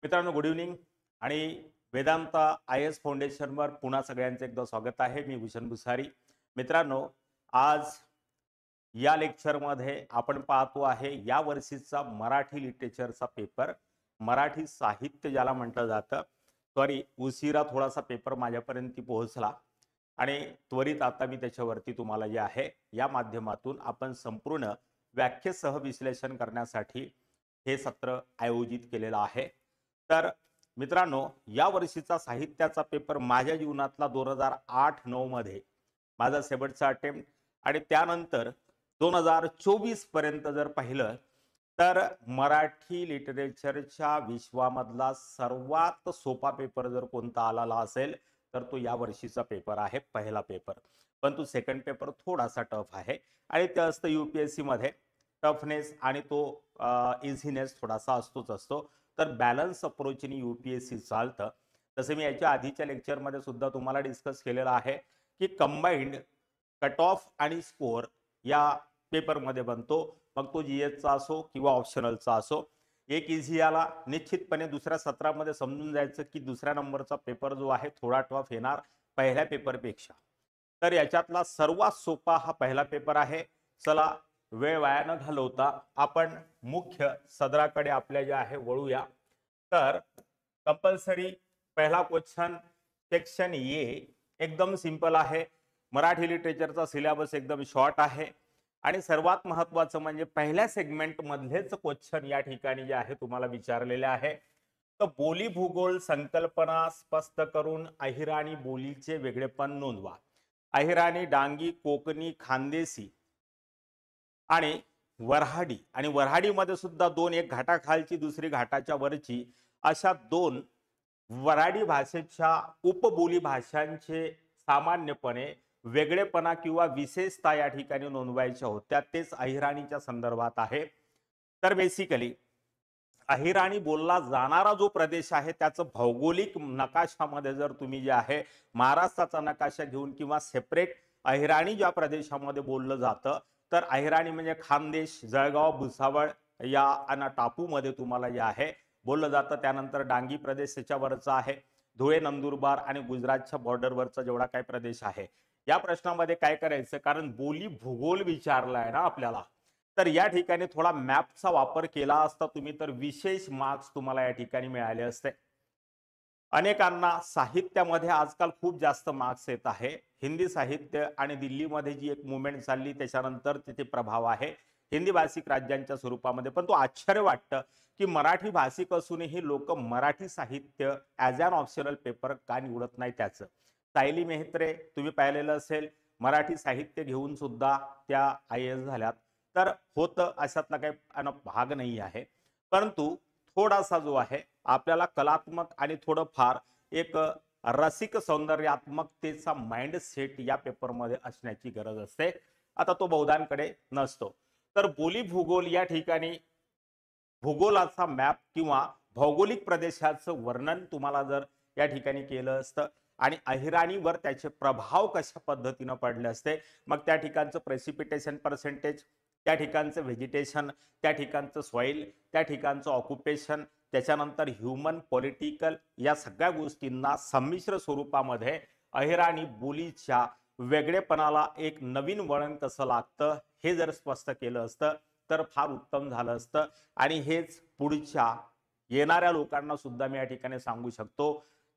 मित्रांनो, good evening आणि Vedanta I S फाउंडेशनवर पुन्हा सगळ्यांचं एकदा स्वागत आहे. मी भूषण भुसारी. मित्रांनो, आज या लेक्चरमध्ये आपण पाहतो आहे या वर्षीचा मराठी लिटरेचरचा पेपर, मराठी साहित्य ज्याला म्हटलं जातं. सॉरी, उशिरा थोडासा पेपर माझ्यापर्यंत पोहोचला आणि त्वरित आता मी त्याच्यावरती तुम्हाला जे आहे या माध्यमातून आपण संपूर्ण व्याख्येसह विश्लेषण करण्यासाठी हे सत्र आयोजित केलेलं आहे. तर मित्रांनो, या वर्षीचा साहित्याचा पेपर माझ्या जीवनातला 2008-9 मध्ये माझा शेवटचा अटेम्प्ट आणि त्यानंतर 2024 पर्यंत जर पाहिलं तर मराठी लिटरेचरच्या विश्वामधला सर्वात सोपा पेपर जर कोणता आलेला असेल तर तो या वर्षीचा पेपर आहे, पहिला पेपर. पण तो सेकंड पेपर थोडासा टफ आहे आणि ते असतं UPSC मध्ये टफनेस आणि तो इझीनेस थोडासा असतो. तर बॅलन्स अप्रोचनी UPSC चालतं. तसं मी याच्या आधीच्या लेक्चरमध्ये सुद्धा तुम्हाला डिस्कस केलेलं आहे की कंबाइंड कट ऑफ आणि स्कोअर या पेपरमध्ये बनतो. मग तो GSचा असो किंवा ऑप्शनलचा असो. एक इझी आला निश्चितपणे दुसऱ्या सत्रामध्ये समजून जायचं की दुसऱ्या नंबरचा पेपर जो आहे थोडा टफ येणार पहिल्या पेपरपेक्षा. तर याच्यातला सर्वात सोपा हा पहिला पेपर आहे. चला, वेळ वाया न घालवता आपण मुख्य सदराकडे आपल्या जे आहे वळूया. तर कंपल्सरी पहिला क्वेश्चन सेक्शन ए एकदम सिंपल आहे. मराठी लिटरेचरचा सिलेबस एकदम शॉर्ट आहे आणि सर्वात महत्त्वाचं म्हणजे पहिल्या सेगमेंट मधलेच क्वेश्चन या ठिकाणी जे आहे तुम्हाला विचारलेले आहे. तर बोली भूगोल संकल्पना स्पष्ट करून अहिराणी बोलीचे वेगळेपण नोंदवा. अहिराणी, डांगी, कोकणी, खानदेशी आणि वऱ्हाडीमध्ये सुद्धा दोन, एक घाटाखालची दुसरी घाटाच्या वरची, अशा दोन वऱ्हाडी भाषेच्या उपबोली भाषांचे सामान्यपणे वेगळेपणा किंवा विशेषता या ठिकाणी नोंदवायच्या होत्या. तेच अहिराणीच्या संदर्भात आहे. तर बेसिकली अहिराणी बोलला जाणारा जो प्रदेश आहे त्याचं भौगोलिक नकाशामध्ये जर तुम्ही जे आहे महाराष्ट्राचा नकाशा घेऊन किंवा सेपरेट अहिराणी ज्या प्रदेशामध्ये बोललं जातं तर अहिराणी म्हणजे खानदेश, जळगाव, भुसावळ या टापूमध्ये तुम्हाला जे आहे बोललं जातं. त्यानंतर डांगी प्रदेश त्याच्यावरचा आहे. धुळे, नंदुरबार आणि गुजरातच्या बॉर्डरवरचा जेवढा काही प्रदेश आहे. या प्रश्नामध्ये काय करायचं, कारण बोली भूगोल विचारलाय ना आपल्याला, तर या ठिकाणी थोडा मॅपचा वापर केला असता तुम्ही तर विशेष मार्क्स तुम्हाला या ठिकाणी मिळाले असते. अनेकांना साहित्यामध्ये आजकाल खूप जास्त मार्क्स येत आहे. हिंदी साहित्य आणि दिल्लीमध्ये जी एक मुवमेंट चालली त्याच्यानंतर तिथे प्रभाव आहे हिंदी भाषिक राज्यांच्या स्वरूपामध्ये. पण तो आश्चर्य वाटतं की मराठी भाषिक असूनही लोक मराठी साहित्य ॲज अन ऑप्शनल पेपर का निवडत नाही. त्याचं सायली मेहत्रे तुम्ही पाहिलेलं असेल, मराठी साहित्य घेऊन सुद्धा त्या IAS झाल्यात. तर होतं, अशातला काही भाग नाही आहे. परंतु थोडासा जो आहे आपल्याला कलात्मक आणि थोडंफार एक रसिक सौंदर्यात्मकतेचा माइंडसेट या पेपरमध्ये असण्याची गरज असते. आता तो बहुधांकडे नसतो. तर बोली भूगोल या ठिकाणी भूगोलाचा मॅप किंवा भौगोलिक प्रदेशाचं वर्णन तुम्हाला जर या ठिकाणी केलं असतं आणि अहिराणीवर त्याचे प्रभाव कशा पद्धतीनं पडले असते, मग त्या ठिकाणचं प्रेसिपिटेशन पर्सेंटेज, त्या ठिकाणचं व्हेजिटेशन, त्या ठिकाणचं सॉइल, त्या ठिकाणचं ऑक्युपेशन, त्याच्यानंतर ह्युमन पॉलिटिकल, या सगळ्या गोष्टींना संमिश्र स्वरूपामध्ये अहिराणी बोलीच्या वेगळेपणाला एक नवीन वळण कसं लागतं हे जर स्पष्ट केलं असतं तर फार उत्तम झालं असतं. आणि हेच पुढच्या येणाऱ्या लोकांना सुद्धा मी या ठिकाणी सांगू शकतो.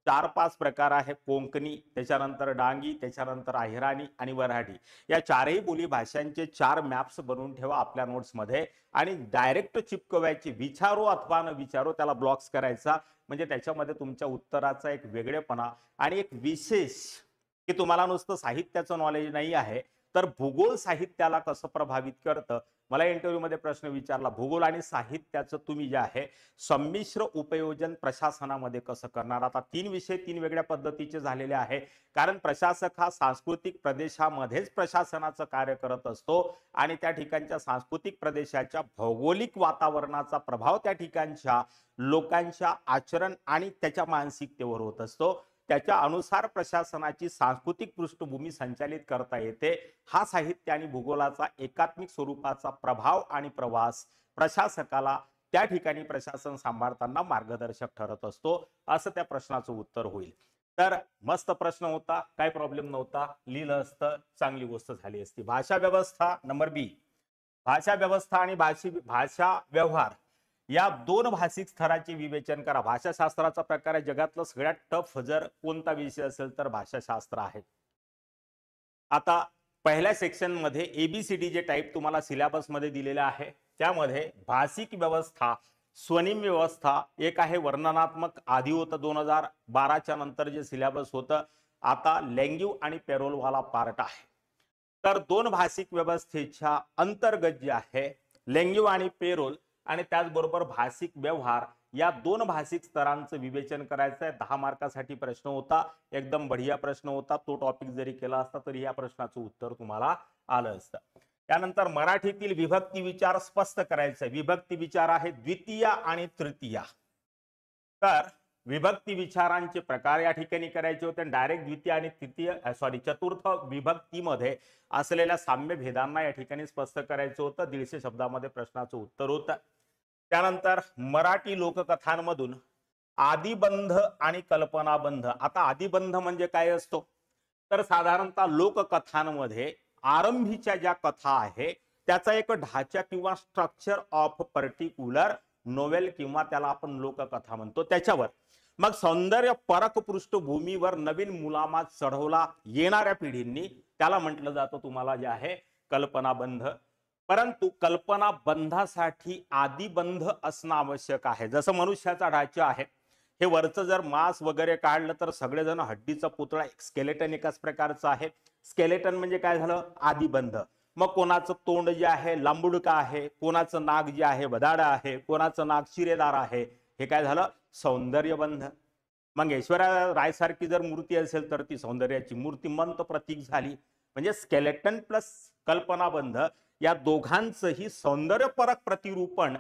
4-5 प्रकार आहे. कोंकणी, त्याच्यानंतर डांगी, त्याच्यानंतर अहिराणी आणि वऱ्हाडी, या चारही बोली भाषांचे 4 मॅप्स बनवून ठेवा आपल्या नोट्समध्ये आणि डायरेक्ट चिपकवायचे. विचारो अथवा न विचारो त्याला ब्लॉक्स करायचा, म्हणजे त्याच्यामध्ये तुमच्या उत्तराचा एक वेगळेपणा आणि एक विशेष की तुम्हाला नुसतं साहित्याचं नॉलेज नाही आहे तर भूगोल साहित्याला कसं प्रभावित करतं. मला इंटरव्ह्यूमध्ये प्रश्न विचारला, भूगोल आणि साहित्याचं तुम्ही जे आहे संमिश्र उपयोजन प्रशासनामध्ये कसं करणार. आता 3 विषय 3 वेगळ्या पद्धतीचे झालेले आहे, कारण प्रशासक हा सांस्कृतिक प्रदेशामध्येच प्रशासनाचं कार्य करत असतो आणि त्या ठिकाणच्या सांस्कृतिक प्रदेशाच्या भौगोलिक वातावरणाचा प्रभाव त्या ठिकाणच्या लोकांच्या आचरण आणि त्याच्या मानसिकतेवर होत असतो. त्याच्या अनुसार प्रशासनाची सांस्कृतिक पृष्ठभूमी संचालित करता येते. हा साहित्य आणि भूगोलाचा एकात्मिक स्वरूपाचा प्रभाव आणि प्रवास प्रशासकाला त्या ठिकाणी प्रशासन सांभाळताना मार्गदर्शक ठरत असतो, असं त्या प्रश्नाचं उत्तर होईल. तर मस्त प्रश्न होता, काय प्रॉब्लेम नव्हता, लिहिलं असतं चांगली गोष्ट झाली असती. भाषा व्यवस्था नंबर बी. भाषा व्यवस्था आणि भाषा व्यवहार या दोन भाषिक स्तराचे विवेचन करा. भाषाशास्त्राचा प्रकार आहे जगातलं सगळ्यात टफ जर कोणता विषय असेल तर भाषाशास्त्र आहे. आता पहिल्या सेक्शन मध्ये एबीसीडी जे टाईप तुम्हाला सिलेबस मध्ये दिलेला आहे त्यामध्ये भाषिक व्यवस्था, स्वनिम व्यवस्था एक आहे, वर्णनात्मक आधी होतं 2012च्या नंतर जे सिलेबस होतं, आता लँग्यू आणि पेरोल वाला पार्ट आहे. तर दोन भाषिक व्यवस्थेच्या अंतर्गत जे आहे लँग्यू आणि पेरोल आणि त्याचबरोबर भाषिक व्यवहार या दोन भाषिक स्तरांचं विवेचन करायचं आहे. 10 मार्कासाठी प्रश्न होता, एकदम बढिया प्रश्न होता. तो टॉपिक जरी केला असता तरी या प्रश्नाचं उत्तर तुम्हाला आलं असतं. त्यानंतर मराठीतील विभक्ती विचार स्पष्ट करायचं. विभक्ती विचार आहे द्वितीय आणि तृतीय. तर विभक्ती विचारांचे प्रकार या ठिकाणी करायचे होते. डायरेक्ट द्वितीय आणि तृतीय चतुर्थ विभक्तीमध्ये असलेल्या साम्य भेदांना या ठिकाणी स्पष्ट करायचं होतं. 150 शब्दामध्ये प्रश्नाचं उत्तर होतं. त्यानंतर मराठी लोककथांमधून आदिबंध आणि कल्पनाबंध. आता आदिबंध म्हणजे काय असतो तर साधारणतः लोककथांमध्ये आरंभीच्या ज्या कथा आहे त्याचा एक ढाचा किंवा स्ट्रक्चर ऑफ पर्टिक्युलर नोवेल किंवा त्याला आपण लोककथा म्हणतो त्याच्यावर मग सौंदर्य परक पृष्ठभूमीवर नवीन मुलामात चढवला येणाऱ्या पिढींनी त्याला म्हटलं जातं तुम्हाला जे आहे कल्पनाबंध. परंतु कल्पनाबंधासाठी आदिबंध असणं आवश्यक आहे. जसं मनुष्याचा ढाचा आहे, हे वरचं जर मांस वगैरे काढलं तर सगळेजण हड्डीचा पुतळा, एक स्केलेटन एकाच प्रकारचं आहे. स्केलेटन म्हणजे काय झालं आदिबंध. मग कोणाचं तोंड जे आहे लांबुडका आहे, कोणाचं नाक जे आहे बदाडा आहे, कोणाचं नाक शिरेदार आहे, हे काय झालं सौंदर्यबंध. मग ऐश्वर्या राय सारखी जर मूर्ती असेल तर ती सौंदर्याची मूर्तिमंत प्रतीक झाली. म्हणजे स्केलेटन प्लस कल्पनाबंध या दोघांचंही सौंदर्यपरक प्रतिरूपण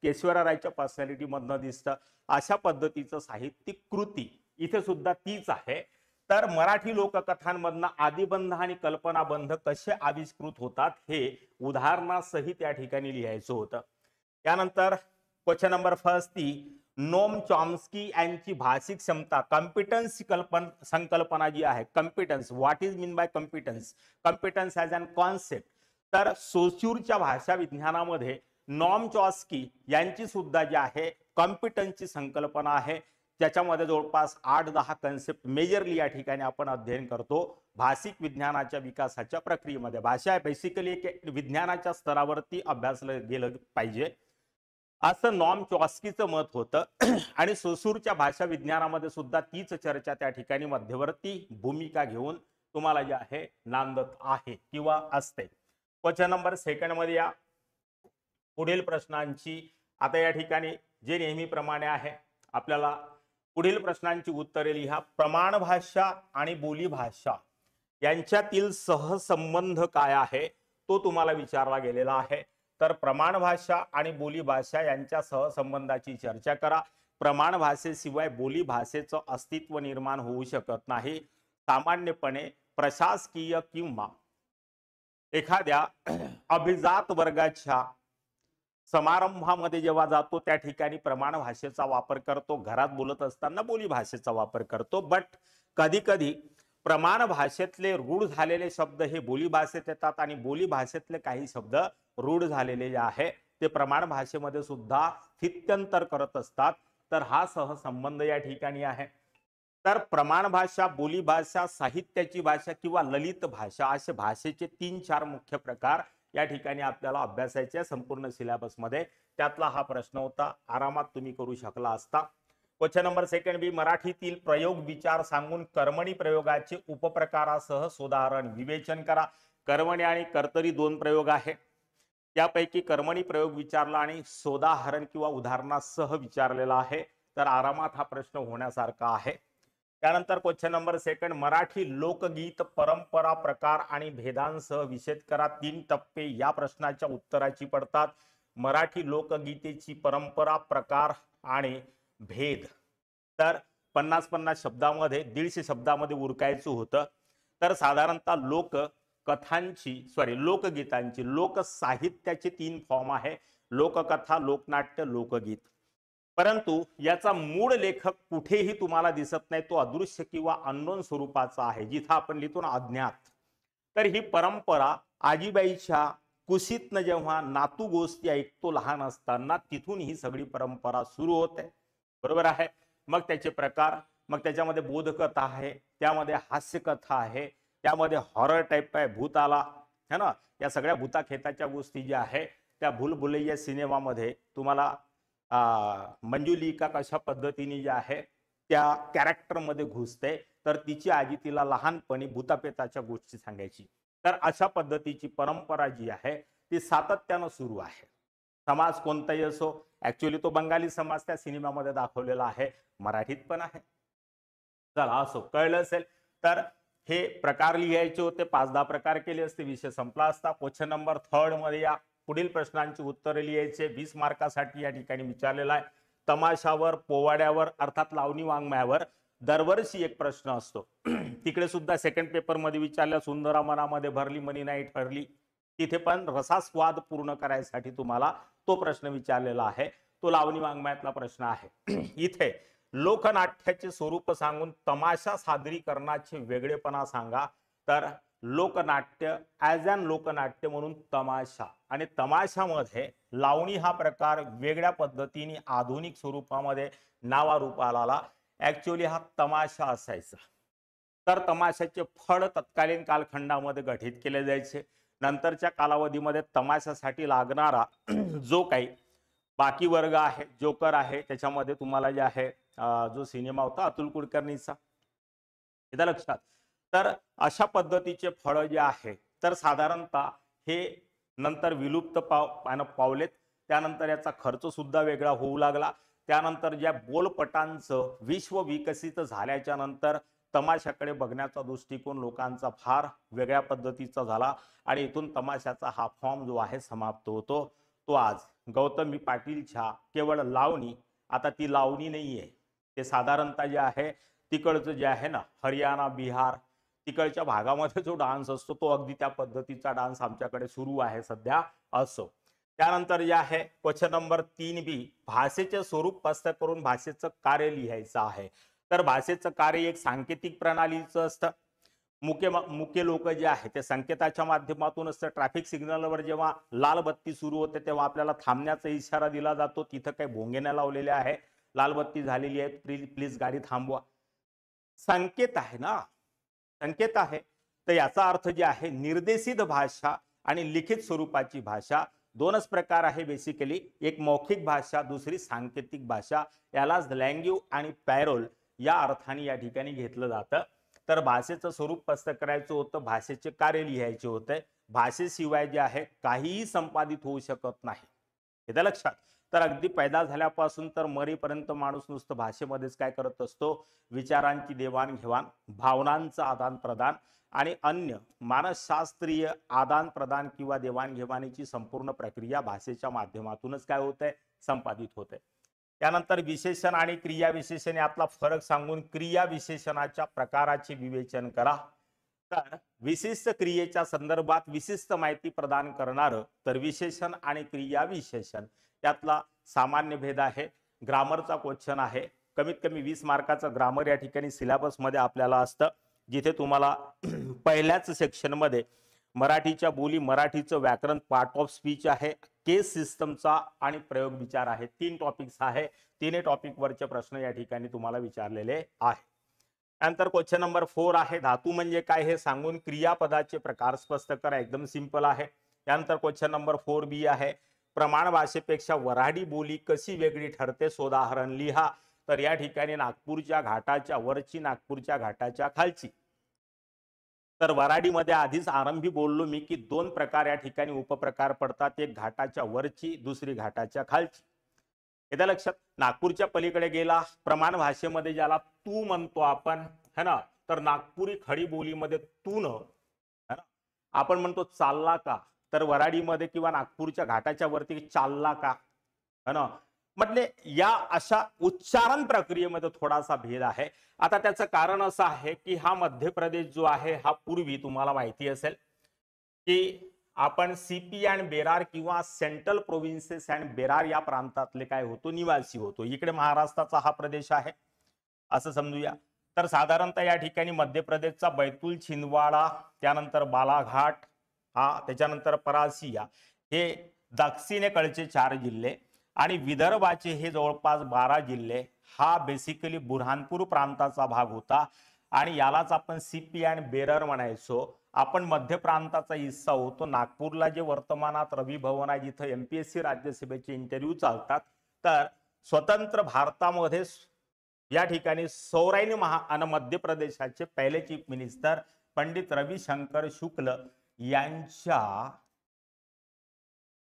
ऐश्वर्या रायच्या पर्सनॅलिटी मधनं दिसतं. अशा पद्धतीचं साहित्यिक कृती इथे सुद्धा तीच आहे. तर मराठी लोककथांमधनं आदिबंध आणि कल्पनाबंध कसे आविष्कृत होतात हे उदाहरणासहित या ठिकाणी लिहायचं होतं. त्यानंतर question number first Noam Chomsky यांची भाषिक क्षमता कॉम्पिटन्स संकल्पना जी आहे competence what is mean by competence as an concept. तर सोस्यूरच्या भाषा विज्ञानामध्ये नॉम चॉम्स्की यांची सुद्धा जी आहे कॉम्पिटन्सची संकल्पना आहे. त्याच्यामध्ये जवळपास 8-10 कन्सेप्ट मेजरली या ठिकाणी आपण अध्ययन करतो भाषिक विज्ञानाच्या विकासाच्या प्रक्रियेमध्ये. भाषा बेसिकली एक विज्ञानाच्या स्तरावरती अभ्यासलं गेलं पाहिजे असं नॉम चॉम्स्कीचं मत होतं. आणि सोसूरच्या भाषा विज्ञानामध्ये सुद्धा तीच चर्चा त्या ठिकाणी मध्यवर्ती भूमिका घेऊन तुम्हाला जे आहे नांदत आहे किंवा असते. क्वेश्चन नंबर सेकंड मध्ये या पुढील प्रश्नांची आता या ठिकाणी जे नेहमीप्रमाणे आहे आपल्याला पुढील प्रश्नांची उत्तरे लिहा. प्रमाण भाषा आणि बोली भाषा यांच्यातील सहसंबंध काय आहे तो तुम्हाला विचारला गेलेला आहे. तर प्रमाण भाषा आणि बोली भाषा यांच्या सहसंबंधाची चर्चा करा. प्रमाण भाषेशिवाय बोली भाषेचं अस्तित्व निर्माण होऊ शकत नाही. सामान्यपणे प्रशासकीय किंवा एखाद्या अभिजात वर्गाच्या समारंभामध्ये जेव्हा जातो त्या ठिकाणी प्रमाण भाषेचा वापर करतो, घरात बोलत असताना बोली भाषेचा वापर करतो. बट कधी कधी प्रमाण भाषेतले रूढ झालेले शब्द हे बोली भाषेत येतात आणि बोली भाषेतले काही शब्द रूढ झालेले जे आहे ते प्रमाण भाषेमध्ये सुद्धा स्थित्यंतर करत असतात. तर हा सहसंबंध या ठिकाणी आहे. तर प्रमाण भाषा, बोली भाषा, साहित्याची भाषा किंवा ललित भाषा असे भाषेचे 3-4 मुख्य प्रकार या ठिकाणी आपल्याला अभ्यासायचे संपूर्ण सिलेबस मध्ये. त्यातला हा प्रश्न होता, आरामात तुम्ही करू शकला असता. क्वेश्चन नंबर सेकंड बी मराठीतील प्रयोग विचार सांगून कर्मणी प्रयोगाचे उपप्रकारासह सोदाहरण विवेचन करा. कर्मणी आणि कर्तरी 2 प्रयोग आहे. त्यापैकी कर्मणी प्रयोग विचारला आणि सोदाहरण किंवा उदाहरणासह विचारलेला आहे. तर आरामात हा प्रश्न होण्यासारखा आहे. त्यानंतर क्वेश्चन नंबर सेकंड मराठी लोकगीत परंपरा प्रकार आणि भेदांसह विषद करा. 3 टप्पे या प्रश्नाच्या उत्तराची पडतात. मराठी लोकगीतेची परंपरा, प्रकार आणि भेद. तर 50-50 शब्दामध्ये 150 शब्दामध्ये उरकायचं होतं. तर साधारणतः लोकगीतांची लोकसाहित्याचे 3 फॉर्म आहे. लोककथा, लोकनाट्य, लोकगीत. परंतु याचा मूळ लेखक कुठेही तुम्हाला दिसत नाही, तो अदृश्य किंवा अननोन स्वरूपाचा आहे, जिथं आपण लिहितो ना अज्ञात. तर ही परंपरा आजीबाईच्या कुशीतनं जेव्हा नातू गोष्टी ऐकतो लहान असताना, तिथून ही सगळी परंपरा सुरू होते. बरोबर आहे. मग त्याचे प्रकार, मग त्याच्यामध्ये बोधकथा आहे, त्यामध्ये हास्यकथा आहे, त्यामध्ये हॉरर टाईप आहे, भूत आला है ना. या सगळ्या भूताखेताच्या गोष्टी ज्या आहे त्या भूलभुलैया सिनेमामध्ये तुम्हाला मंजुलिका कशा पद्धतीने ज्या आहे त्या कॅरेक्टरमध्ये घुसते. तर तिची आजी तिला लहानपणी भूतापेताच्या गोष्टी सांगायची. तर अशा पद्धतीची परंपरा जी आहे ती सातत्यानं सुरू आहे. समाज कोणताही असो, ऍक्च्युअली तो बंगाली समाज त्या सिनेमामध्ये दाखवलेला आहे, मराठीत पण आहे. चला असो, कळलं असेल. तर हे प्रकार लिहायचे होते, 5-10 प्रकार केले असते, विषय संपला असता. क्वेश्चन नंबर 3 मध्ये या पुढील प्रश्नांची उत्तरे लिहायचे. 20 मार्कासाठी या ठिकाणी विचारलेला आहे. तमाशावर, पोवाड्यावर अर्थात लावणी वाङ्मयावर दरवर्षी एक प्रश्न असतो. तिकडे सुद्धा सेकंड पेपर मध्ये विचारल्या, सुंदरा मनामध्ये भरली मनी नाही ठरली, तिथे पण रसास्वाद पूर्ण करायसाठी तुम्हाला तो प्रश्न विचारलेला आहे. तो लावणी वाङ्मयातला प्रश्न आहे. इथे लोकनाट्याचे स्वरूप सांगून तमाशा सादरीकरणाचे वेगळेपणा सांगा. तर लोकनाट्य ॲज अन लोकनाट्य म्हणून तमाशा, आणि तमाशामध्ये लावणी हा प्रकार वेगळ्या पद्धतीने आधुनिक स्वरूपामध्ये नावारूपाला आला. ऍक्च्युअली हा तमाशा असायचा. तर तमाशाचे फळ तत्कालीन कालखंडामध्ये गठीत केले जायचे. नंतरच्या कालावधीमध्ये तमाशासाठी लागणारा जो काही बाकी वर्ग आहे, जोकर आहे, त्याच्यामध्ये तुम्हाला जे आहे जो सिनेमा होता अतुल कुलकर्णीचा, येतं लक्षात. तर अशा पद्धतीचे फळ जे आहे तर साधारणतः हे नंतर विलुप्त पावलेत. त्यानंतर याचा खर्च सुद्धा वेगळा होऊ लागला. त्यानंतर ज्या बोलपटांचं विश्व विकसित झाल्याच्या नंतर तमाशाकडे बघण्याचा दृष्टिकोन लोकांचा फार वेगळ्या पद्धतीचा झाला आणि इथून तमाशाचा हा फॉर्म जो आहे समाप्त होतो. तो आज गौतमी पाटीलच्या केवळ लावणी, आता ती लावणी नाहीये, ते साधारणतः जे आहे तिकडचं जे आहे ना हरियाणा, बिहार तिकडच्या भागामध्ये जो डान्स असतो तो अगदी त्या पद्धतीचा डान्स आमच्याकडे सुरू आहे सध्या असो. त्यानंतर जे आहे क्वेश्चन नंबर 3B, भाषेचे स्वरूप स्पष्ट करून भाषेचं कार्य लिहायचं आहे. तर भाषेचं कार्य एक सांकेतिक प्रणालीचं असतं. मुख्य लोक जे आहे ते संकेताच्या माध्यमातून असतं. ट्रॅफिक सिग्नलवर जेव्हा लाल बत्ती सुरू होते तेव्हा आपल्याला थांबण्याचा इशारा दिला जातो. तिथं काही भोंगेण्या लावलेल्या आहे, लाल बत्ती झालेली आहे, प्लीज गाडी थांबवा. संकेत आहे ना, संकेत आहे. तर याचा अर्थ जे आहे निर्देशित भाषा आणि लिखित स्वरूपाची भाषा, दोनच प्रकार आहे बेसिकली. एक मौखिक भाषा, दुसरी सांकेतिक भाषा. यालाच लँग्वेज आणि पॅरोल या अर्थाने या ठिकाणी घेतलं जातं. तर भाषेचं स्वरूप स्पष्ट करायचं होतं, भाषेचे कार्य लिहायचे होते. भाषेशिवाय जे आहे काहीही संपादित होऊ शकत नाही, येतं लक्षात. तर अगदी पैदा झाल्यापासून तर मरेपर्यंत माणूस नुसतं भाषेमध्येच काय करत असतो, विचारांची देवाणघेवाण, भावनांचं आदान प्रदान आणि अन्य मानसशास्त्रीय आदान प्रदान किंवा देवाणघेवाणीची संपूर्ण प्रक्रिया भाषेच्या माध्यमातूनच काय होते, संपादित होते. त्यानंतर विशेषण आणि क्रिया विशेषण यातला फरक सांगून क्रिया विशेषणाच्या प्रकाराचे विवेचन करा. तर विशिष्ट क्रियेच्या संदर्भात विशिष्ट माहिती प्रदान करणारं तर विशेषण आणि क्रिया विशेषण यातला सामान्य भेद आहे. ग्रामरचा क्वेश्चन आहे, कमीत कमी 20 मार्काचं ग्रामर या ठिकाणी सिलेबस मध्ये आपल्याला असतं, जिथे तुम्हाला पहिल्याच सेक्शन मध्ये मराठीच्या बोली, मराठीचं व्याकरण, पार्ट ऑफ स्पीच आहे, केस सिस्टमचा आणि प्रयोग विचार आहे. 3 टॉपिक्स आहे. 3 टॉपिक वरचे प्रश्न या ठिकाणी तुम्हाला विचारलेले आहे. नंतर क्वेश्चन नंबर 4 आहे, धातू म्हणजे काय हे सांगून क्रियापदाचे प्रकार स्पष्ट करा. एकदम सिंपल आहे. त्यानंतर क्वेश्चन नंबर 4B आहे, प्रमाण भाषेपेक्षा वऱ्हाडी बोली कशी वेगळी ठरते, उदाहरण लिहा. तर या ठिकाणी नागपूरच्या घाटाच्या वरची, नागपूरच्या घाटाच्या खालची. तर वऱ्हाडीमध्ये आधीच आरंभी बोललो मी की 2 प्रकार या ठिकाणी उपप्रकार पडतात, एक घाटाच्या वरची, दुसरी घाटाच्या खालची. येतं लक्षात. नागपूरच्या पलीकडे गेला प्रमाण भाषेमध्ये ज्याला तू म्हणतो आपण है ना, तर नागपुरी खडी बोलीमध्ये तू न है ना आपण म्हणतो चालला का, तर वऱ्हाडीमध्ये किंवा नागपूरच्या घाटाच्या वरती चालला का है ना. म्हटले या अशा उच्चारण प्रक्रियेमध्ये थोडासा भेद आहे. आता त्याचं कारण असं आहे की हा मध्य प्रदेश जो आहे हा पूर्वी तुम्हाला माहिती असेल की आपण सीपी अँड बेरार किंवा सेंट्रल प्रोव्हिन्सेस अँड बेरार या प्रांतातले काय होतो, निवासी होतो. इकडे महाराष्ट्राचा हा प्रदेश आहे असं समजूया. तर साधारणतः या ठिकाणी मध्य प्रदेशचा बैतूल, छिंदवाडा, त्यानंतर बालाघाट, त्याच्यानंतर परासिया हे दक्षिणेकडचे 4 जिल्हे आणि विदर्भाचे हे जवळपास 12 जिल्हे हा बेसिकली बुरहानपूर प्रांताचा भाग होता आणि यालाच आपण सीपी अँड बेरर म्हणायचो. आपण मध्य प्रांताचा हिस्सा होतो. नागपूरला जे वर्तमानात रवी भवन आहे जिथे एमपीएससी राज्यसभेचे इंटरव्ह्यू चालतात, तर स्वतंत्र भारतामध्ये या ठिकाणी सौराष्ट्र आणि मध्य प्रदेशाचे पहिले चीफ मिनिस्टर पंडित रविशंकर शुक्ल यांच्या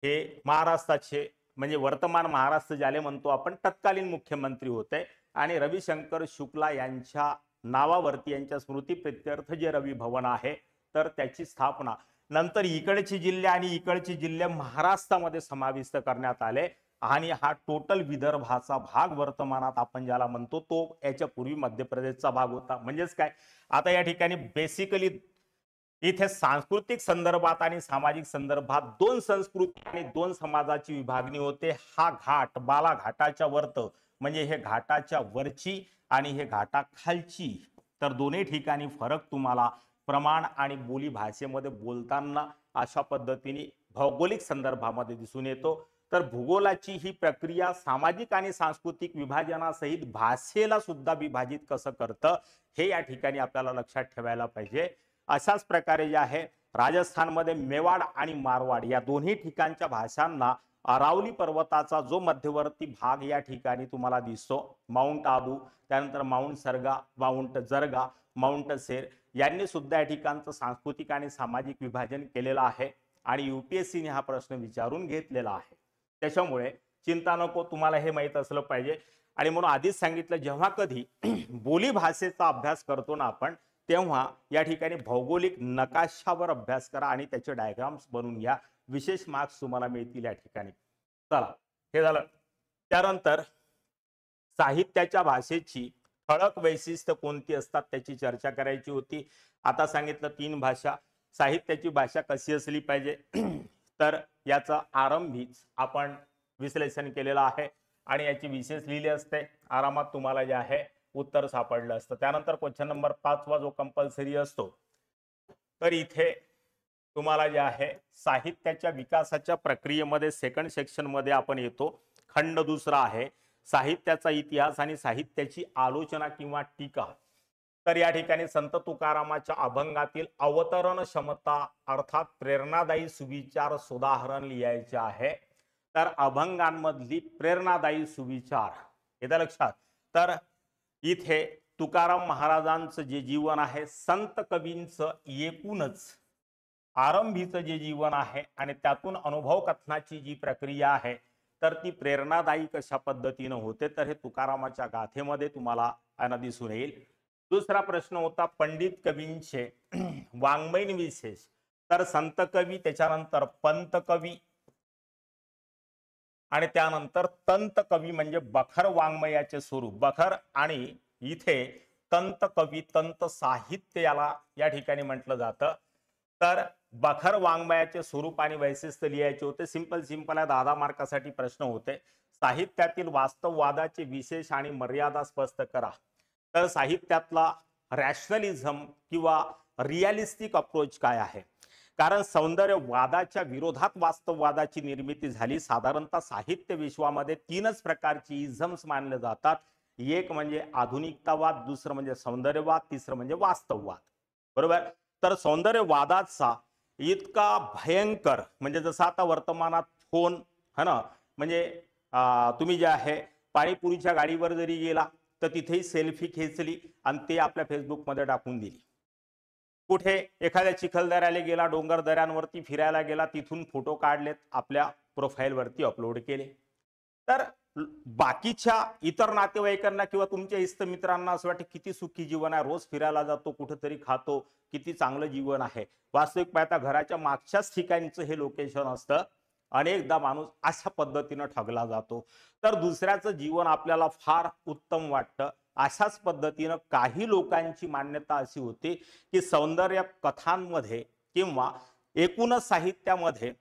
हे महाराष्ट्राचे म्हणजे वर्तमान महाराष्ट्र ज्याला म्हणतो आपण तत्कालीन मुख्यमंत्री होते आणि रविशंकर शुक्ला यांच्या नावावरती यांच्या स्मृती प्रित्यर्थ जे रवी भवन आहे तर त्याची स्थापना नंतर इकडचे जिल्हे आणि इकडचे जिल्हे महाराष्ट्रामध्ये समाविष्ट करण्यात आले आणि हा टोटल विदर्भाचा भाग वर्तमानात आपण ज्याला म्हणतो तो याच्या पूर्वी मध्य प्रदेशचा भाग होता. म्हणजेच काय, आता या ठिकाणी बेसिकली इथे सांस्कृतिक संदर्भात आणि सामाजिक संदर्भात 2 संस्कृती आणि 2 समाजाची विभागणी होते. हा घाट बालाघाटाच्या वरत म्हणजे हे घाटाच्या वरची आणि हे घाटाखालची, तर दोन्ही ठिकाणी फरक तुम्हाला प्रमाण आणि बोली भाषेमध्ये बोलताना अशा पद्धतीने भौगोलिक संदर्भामध्ये दिसून येतो. तर भूगोलाची ही प्रक्रिया सामाजिक आणि सांस्कृतिक विभाजनासहित भाषेला सुद्धा विभाजित कसं करतं हे या ठिकाणी आपल्याला लक्षात ठेवायला पाहिजे. अशाच प्रकारे जे आहे राजस्थानमध्ये मेवाड आणि मारवाड या दोन्ही ठिकाणच्या भाषांना अरावली पर्वताचा जो मध्यवर्ती भाग या ठिकाणी तुम्हाला दिसतो, माउंट आबू, त्यानंतर माउंट सरगा, माउंट जरगा, माउंट सेर यांनी सुद्धा या ठिकाणचं सांस्कृतिक आणि सामाजिक विभाजन केलेलं आहे आणि यूपीएससीने हा प्रश्न विचारून घेतलेला आहे. त्याच्यामुळे चिंता नको, तुम्हाला हे माहित असलं पाहिजे. आणि म्हणून आधीच सांगितलं, जेव्हा कधी बोली भाषेचा अभ्यास करतो ना आपण, तेव्हा या ठिकाणी भौगोलिक नकाशावर अभ्यास करा आणि त्याचे डायग्राम्स बनवून घ्या. विशेष मार्क्स तुम्हाला मिळतील या ठिकाणी. चला, हे झालं. त्यानंतर साहित्याच्या भाषेची ठळक वैशिष्ट्य कोणती असतात त्याची चर्चा करायची होती. आता सांगितलं 3 भाषा. साहित्याची भाषा कशी असली पाहिजे तर याचं आरंभीच आपण विश्लेषण केलेलं आहे आणि याची विशेष लिहिली असते. आरामात तुम्हाला जे आहे उत्तर सापडलं असतं. त्यानंतर क्वेश्चन नंबर 5 जो कंपल्सरी असतो, तर इथे तुम्हाला जे आहे साहित्याच्या विकासाच्या प्रक्रियेमध्ये सेकंड सेक्शन मध्ये आपण येतो. खंड दुसरा आहे साहित्याचा इतिहास आणि साहित्याची आलोचना किंवा टीका. तर या ठिकाणी संत तुकारामाच्या अभंगातील अवतरण क्षमता अर्थात प्रेरणादायी सुविचार सुधारण लिहायचे आहे. तर अभंगांमधली प्रेरणादायी सुविचार येतं लक्षात. तर इथे तुकाराम महाराजांचं जे जीवन आहे, संत कवींचं एकूणच आरंभीचं जे जीवन आहे आणि त्यातून अनुभव कथनाची जी प्रक्रिया आहे तर ती प्रेरणादायी कशा पद्धतीने होते, तर हे तुकारामाच्या गाथेमध्ये तुम्हाला दिसून येईल. दुसरा प्रश्न होता पंडित कवींचे वाङ्मयीन विशेष. तर संत कवी, त्याच्यानंतर पंत कवी आणि त्यानंतर तंत कवी म्हणजे बखर वाङ्मयाचे स्वरूप. बखर आणि इथे तंत कवी, तंत साहित्य याला या ठिकाणी म्हटलं जातं. तर बखर वाङ्मयाचे स्वरूप आणि वैशिष्ट्य लिहायचे होते. सिंपल आहे, 10 मार्कासाठी प्रश्न होते. साहित्यातील वास्तववादाचे विशेष आणि मर्यादा स्पष्ट करा. तर साहित्यातला रॅशनलिझम किंवा रिअलिस्टिक अप्रोच काय आहे, कारण सौंदर्यवादाच्या विरोधात वास्तववादाची निर्मिती झाली. साधारणतः साहित्य विश्वामध्ये 3च प्रकारची इझम्स मानले जातात. एक म्हणजे आधुनिकतावाद, दुसरं म्हणजे सौंदर्यवाद, तिसरं म्हणजे वास्तववाद. बरोबर. तर सौंदर्यवादाचा इतका भयंकर म्हणजे जसं आता वर्तमानात फोन है ना, म्हणजे तुम्ही जे आहे पाणीपुरीच्या गाडीवर जरी गेला तर तिथेही सेल्फी खेचली आणि ते आपल्या फेसबुकमध्ये टाकून दिली. कुठे एखाद्या चिखलदऱ्याला गेला, डोंगर दऱ्यांवरती फिरायला गेला, तिथून फोटो काढलेत, आपल्या प्रोफाईलवरती अपलोड केले. तर बाकीच्या इतर नातेवाईकांना किंवा तुमच्या इष्टमित्रांना असं वाटतं किती सुखी जीवन आहे, रोज फिरायला जातो, कुठेतरी खातो, किती चांगलं जीवन आहे. वास्तविक पाहता घराच्या मागच्याच ठिकाणचं हे लोकेशन असतं. अनेकदा माणूस अशा पद्धतीनं ठगला जातो. तर दुसऱ्याचं जीवन आपल्याला फार उत्तम वाटतं. अशाच पद्धतीनं काही लोकांची मान्यता अशी होती की सौंदर्य कथांमध्ये किंवा एकूणच साहित्यामध्ये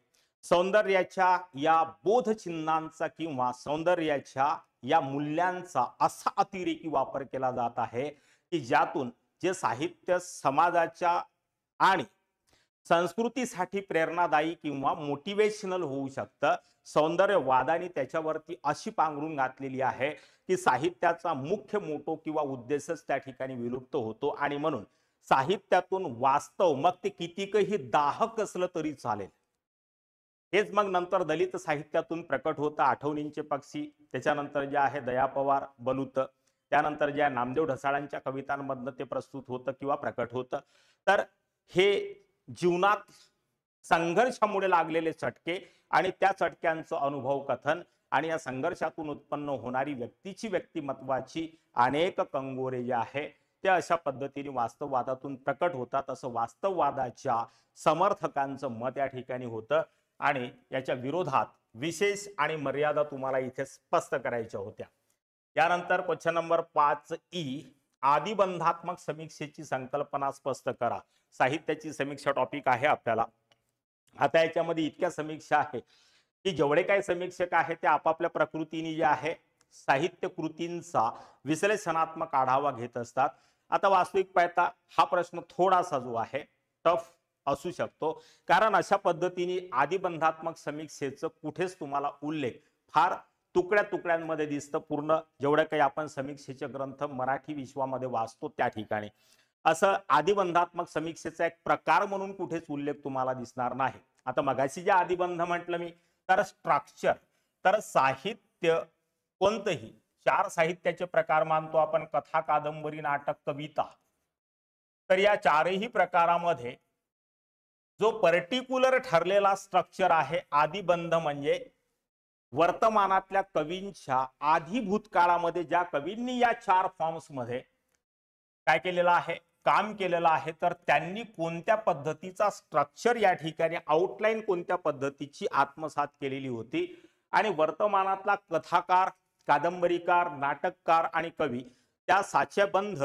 सौंदर्याच्या या बोधचिन्हांचा किंवा सौंदर्याच्या या मूल्यांचा असा अतिरेकी वापर केला जात आहे की ज्यातून जे साहित्य समाजाच्या आणि संस्कृतीसाठी प्रेरणादायी किंवा मोटिवेशनल होऊ शकतं, सौंदर्यवादाने त्याच्यावरती अशी पांघरून घातलेली आहे की साहित्याचा मुख्य मोटो किंवा उद्देशच त्या ठिकाणी विलुप्त होतो आणि म्हणून साहित्यातून वास्तव मग ते कितीकही दाहक असलं तरी चालेल. हेच मग नंतर दलित साहित्यातून प्रकट होतं. आठवणींचे पक्षी, त्याच्यानंतर जे आहे दया पवार बलुत, त्यानंतर ज्या नामदेव ढसाळांच्या कवितांमधनं ते प्रस्तुत होतं किंवा प्रकट होतं. तर हे जीवनात संघर्षामुळे लागलेले चटके आणि त्या चटक्यांचं अनुभव कथन आणि या संघर्षातून उत्पन्न होणारी व्यक्तीची व्यक्तिमत्वाची अनेक कंगोरे जे आहे ते अशा पद्धतीने वास्तववादातून प्रकट होतात. असं वास्तववादाच्या समर्थकांचं मत या ठिकाणी होतं आणि याच्या विरोधात विशेष आणि मर्यादा तुम्हाला इथे स्पष्ट करायच्या होत्या. यानंतर क्वेश्चन नंबर 5 आदिबंधात्मक समीक्षेची संकल्पना स्पष्ट करा. साहित्याची समीक्षा टॉपिक आहे आपल्याला. आता याच्यामध्ये इतक्या समीक्षा आहे की जेवढे काही समीक्षक आहेत ते आपापल्या प्रकृतीने जे आहे साहित्य कृतींचा विश्लेषणात्मक आढावा घेत असतात. आता वास्तविक पाहता हा प्रश्न थोडासा जो आहे टफ असू शकतो, कारण अशा पद्धतीने आदिबंधात्मक समीक्षेचं कुठेच तुम्हाला उल्लेख फार तुकड्या तुकड्यांमध्ये दिसतं. पूर्ण जेवढं काही आपण समीक्षेचे ग्रंथ मराठी विश्वामध्ये वाचतो त्या ठिकाणी असं आदिबंधात्मक समीक्षेचा एक प्रकार म्हणून कुठेच उल्लेख तुम्हाला दिसणार नाही. आता मगाशी जे आदिबंध म्हटलं मी, तर स्ट्रक्चर, तर साहित्य कोणतंही 4 साहित्याचे प्रकार मानतो आपण: कथा, कादंबरी, नाटक, कविता. तर या 4ही प्रकारामध्ये जो पर्टिक्युलर ठरलेला स्ट्रक्चर आहे आदिबंध म्हणजे वर्तमानातल्या कवींच्या आधी भूतकाळामध्ये ज्या कवींनी या 4 फॉर्म्स मध्ये काय केलेलं आहे, काम केलेलं आहे, तर त्यांनी कोणत्या पद्धतीचा स्ट्रक्चर या ठिकाणी आउटलाईन कोणत्या पद्धतीची आत्मसात केलेली होती आणि वर्तमानातला कथाकार, कादंबरीकार, नाटककार आणि कवी त्या साचेबंध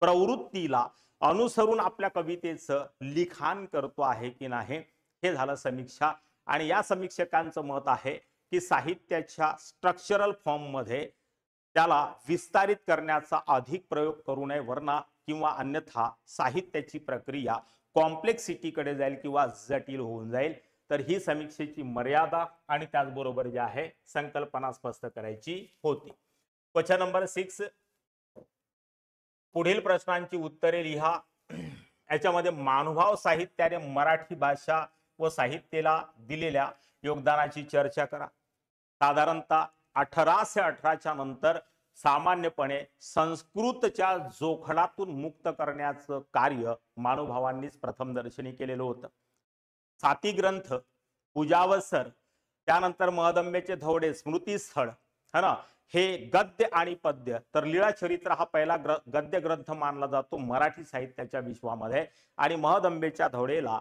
प्रवृत्तीला अनुसरून आपल्या कवितेचं लिखाण करतो आहे की नाही, हे झालं समीक्षा. आणि या समीक्षकांचं मत आहे की साहित्याच्या स्ट्रक्चरल फॉर्म मध्ये त्याला विस्तारित करण्याचा अधिक प्रयोग करू नये, वरना किंवा अन्यथा साहित्याची प्रक्रिया कॉम्प्लेक्सिटीकडे जाईल किंवा जटिल होऊन जाईल. तर ही समीक्षेची मर्यादा आणि त्याचबरोबर जे आहे संकल्पना स्पष्ट करायची होती. क्वेश्चन नंबर 6, पुढील प्रश्नांची उत्तरे लिहा. याच्यामध्ये महानुभाव साहित्याने मराठी भाषा व साहित्याला दिलेल्या योगदानाची चर्चा करा. साधारणतः 1818च्या नंतर सामान्यपणे संस्कृतच्या जोखडातून मुक्त करण्याचं कार्य महानुभावांनीच प्रथमदर्शनी केलेलं होतं. 7 ग्रंथ, पूजावसर, त्यानंतर महदंबेचे धवडे, स्मृतिस्थळ, है ना, हे गद्य आणि पद्य. तर लीळाचरित्र हा पहिला गद्य ग्रंथ मानला जातो मराठी साहित्याच्या विश्वामध्ये आणि महदंबेच्या धवडेला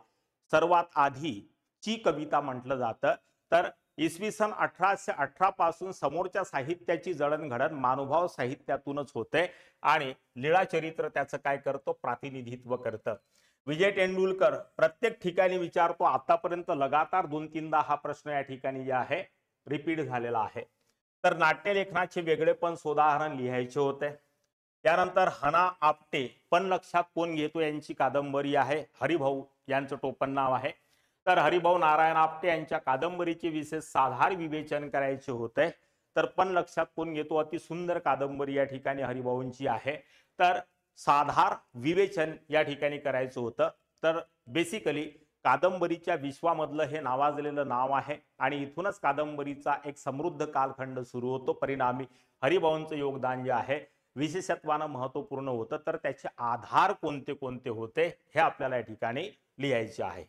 सर्वात आधीची कविता म्हटलं जातं. तर इसवी सन 1818 पासून समोरच्या साहित्याची जडणघडण महानुभाव साहित्यातूनच होते आणि लीळाचरित्र त्याचं काय करतो, प्रातिनिधित्व करतं. विजय तेंडुलकर प्रत्येक ठिकाणी विचारतो, आतापर्यंत लगातार 2-3दा हा प्रश्न या ठिकाणी जे आहे रिपीट झालेला आहे. तर नाट्यलेखनाचे वेगळेपण सोदाहरण लिहायचे होते. त्यानंतर हना आपटे पण लक्षात कोण घेतो यांची कादंबरी आहे. हरिभाऊ यांचं टोपण नाव आहे. तर हरिभाऊ नारायण आपटे यांच्या कादंबरीचे विशेष साधार विवेचन करायचे होते. तर पण लक्षात कोण घेतो, अति सुंदर कादंबरी या ठिकाणी हरिभाऊंची आहे. तर साधार विवेचन या ठिकाणी करायचं होतं. तर बेसिकली कादंबरीच्या विश्वामधलं हे नावाजलेलं नाव आहे आणि इथूनच कादंबरीचा एक समृद्ध कालखंड सुरू होतो. परिणामी हरिभाऊंचं योगदान जे आहे विशेषत्वानं महत्वपूर्ण होतं. तर त्याचे आधार कोणते कोणते होते हे आपल्याला या ठिकाणी लिहायचे आहे.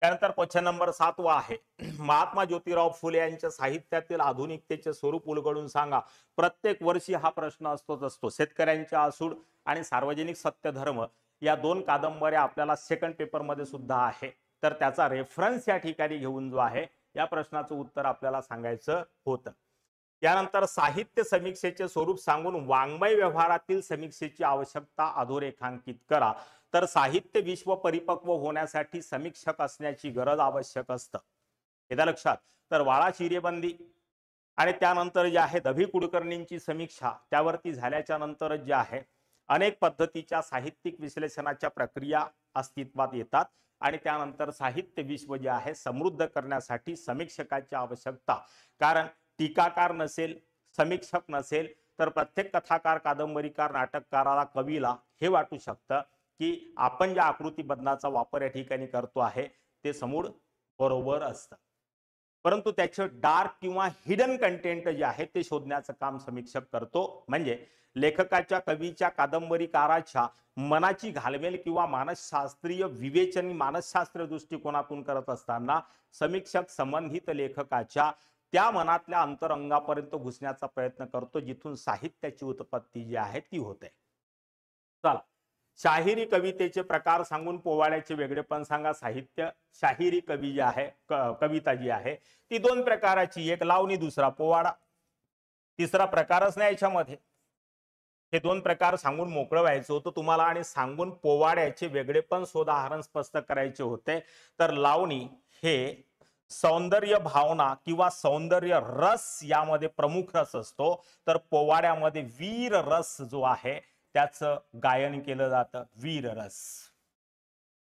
त्यानंतर क्वेश्चन नंबर 7 आहे, महात्मा ज्योतिराव फुले यांच्या साहित्यातील आधुनिकतेचे स्वरूप उलगडून सांगा. प्रत्येक वर्षी हा प्रश्न असतो. शेतकऱ्यांच्या आसूड आणि सार्वजनिक सत्यधर्म या 2 कादंबऱ्या आपल्याला सेकंड पेपर मध्ये सुद्धा आहे. तर त्याचा रेफरन्स या ठिकाणी घेऊन जो आहे या प्रश्नाचं उत्तर आपल्याला सांगायचं होतं. यानंतर साहित्य समीक्षेचे स्वरूप सांगून वाङ्मय व्यवहारातील समीक्षेची आवश्यकता अधोरेखांकित करा. तर साहित्य विश्व परिपक्व होण्यासाठी समीक्षक असण्याची गरज आवश्यक असतं. येतं लक्षात. तर वाळा चिरेबंदी आणि त्यानंतर जे आहे दभी कुलकर्णींची समीक्षा त्यावरती झाल्याच्या नंतर जे आहे अनेक पद्धतीच्या साहित्यिक विश्लेषणाच्या प्रक्रिया अस्तित्वात येतात आणि त्यानंतर साहित्य विश्व जे आहे समृद्ध करण्यासाठी समीक्षकाची आवश्यकता. कारण टीकाकार नसेल, समीक्षक नसेल तर प्रत्येक कथाकार, कादंबरीकार, नाटककाराला, कवीला हे वाटू शकतं की आपण ज्या आकृतीबंधाचा वापर या ठिकाणी करतो आहे ते समूळ बरोबर असतं. परंतु त्याचे डार्क किंवा हिडन कंटेंट जे आहे ते शोधण्याचं काम समीक्षक करतो. म्हणजे लेखकाच्या, कवीच्या, कादंबरीकाराच्या मनाची घालमेल किंवा मानसशास्त्रीय विवेचन, मानसशास्त्रीय दृष्टिकोनातून करत असताना समीक्षक संबंधित लेखकाच्या त्या मनातल्या अंतरंगापर्यंत घुसण्याचा प्रयत्न करतो जिथून साहित्याची उत्पत्ती जी आहे ती होते. चला, शाहिरी कवितेचे प्रकार सांगून पोवाड्याचे वेगळेपण सांगा. साहित्य शाहिरी कवी जी आहे, कविता जी आहे ती दोन प्रकाराची, एक लावणी, दुसरा पोवाडा. तिसरा प्रकारच नाही याच्यामध्ये. हे दोन प्रकार सांगून मोकळं व्हायचं होतं तुम्हाला आणि सांगून पोवाड्याचे वेगळेपण सोदाहरण स्पष्ट करायचे होते. तर लावणी हे सौंदर्य भावना किंवा सौंदर्य रस यामध्ये प्रमुख रस असतो. तर पोवाड्यामध्ये वीर रस जो आहे त्याचं गायन केलं जातं, वीर रस.